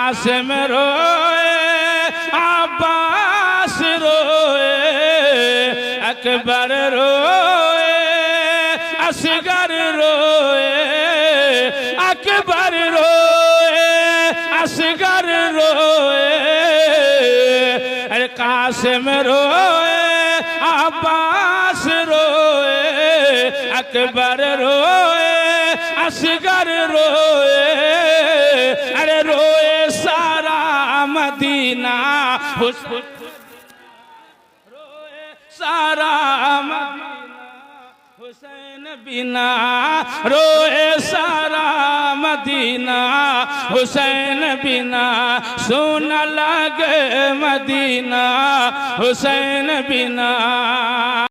कासिम रोए अब्बास रोए अकबर रोए असगर रोए अकबर रोए असगर रोए अरे कासिम रोए अब्बास रोए अकबर रोए असगर रोए अरे रोए सारा मदीना रोए सारा मदीना हुसैन बिना रोए सारा मदीना हुसैन बिना सुन लगे मदीना हुसैन बिना।